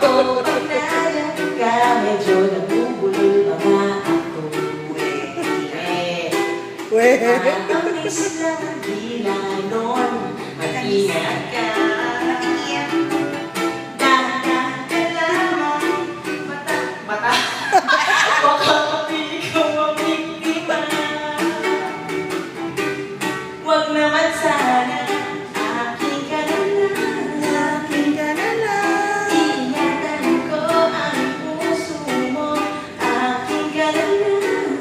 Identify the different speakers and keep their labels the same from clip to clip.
Speaker 1: O pag nayang ka, medyo nabubulol pa nga ako. Nakakamiss lang ang dila nun. Mag-ingat ka. Dahan ka lamang. Mata. Baka mapili ka mamiktima. Huwag naman sana. Akin ka na lang. Ingatan ko ang puso mo. Akin ka na lang.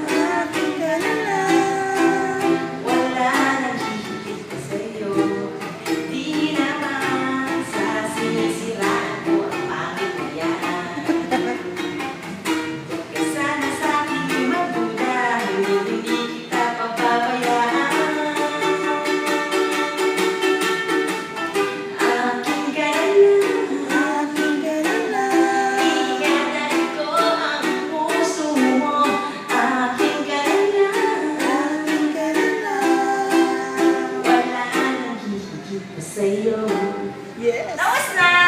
Speaker 1: Wala nang hihigit pa sa'yo. Di naman sa sinisiraan mo ang pangit na yan. Huwag ka sana sa'kin magduda, hindi kita pababayaan. Akin ka na lang. Ingatan ko ang puso mo. Akin ka na lang. Wala nang hihigit pa sa'yo.
Speaker 2: Yes.
Speaker 1: Tapos na!